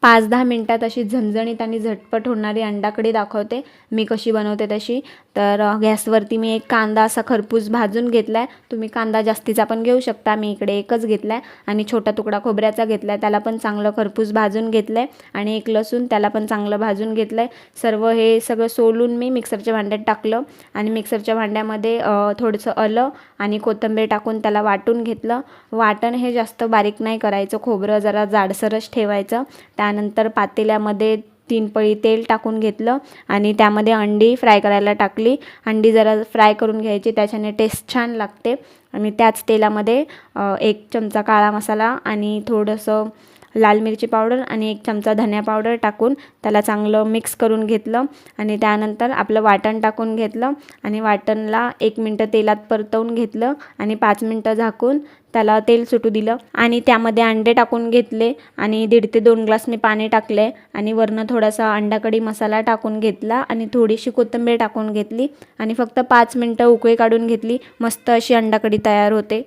5-10 मिनटात अशी झणझणीत आणि झटपट होणारी अंडा कढी दाखवते मी कशी बनवते तशी। तर गॅसवरती मी एक कांदा असा खरपूस भाजून घेतला आहे। तुम्ही कांदा जास्तीचा पण घेऊ शकता, मी इकडे एकच घेतला आहे। आणि छोटा तुकडा खोबऱ्याचा घेतला आहे, त्याला पण चांगलं खरपूस भाजून घेतलं आहे। आणि एक लसूण, त्याला पण चांगलं भाजून घेतलं आहे। सर्व हे सगळं सोलून मी मिक्सरच्या भांड्यात टाकलं आणि मिक्सरच्या भांड्यामध्ये थोडंसं आलं आणि कोथिंबीर टाकून त्याला वाटून घेतलं। वाटण हे जास्त बारीक नाही करायचं, खोबरं जरा जाडसरच ठेवायचं। त्यानंतर पातेल्यामध्ये 3 पळी तेल टाकून घेतलं आणि त्यामध्ये अंडी फ्राय करायला टाकली। अंडी जरा फ्राय करून घ्यायची, त्याच्याने टेस्ट छान लागते। आणि त्याच तेलामध्ये 1 चमचा काळा मसाला आणि थोडंसं लाल मिरची पावडर आणि 1 चमचा धनिया पावडर टाकून त्याला चांगलं मिक्स करून घेतलं। आणि त्यानंतर आपलं वाटण टाकून घेतलं आणि वाटणला 1 मिनिट तेलात परतवून घेतलं आणि 5 मिनिटं झाकून त्याला तेल सुटू दिलं। आणि त्यामध्ये अंडे टाकून घेतले आणि 1.5 ते 2 ग्लास मी पाणी टाकले आणि वरनं थोडासा अंडा कढी मसाला टाकून घेतला आणि थोडीशी कोथिंबीर टाकून घेतली आणि फक्त 5 मिनिटं उकळी काढून घेतली। मस्त अशी अंडा कढी तयार होते।